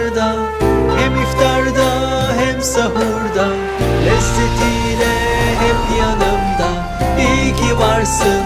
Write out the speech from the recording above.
sofralarda, hem iftarda hem sahurda, lezzetiyle hep yanımda. İyi ki varsın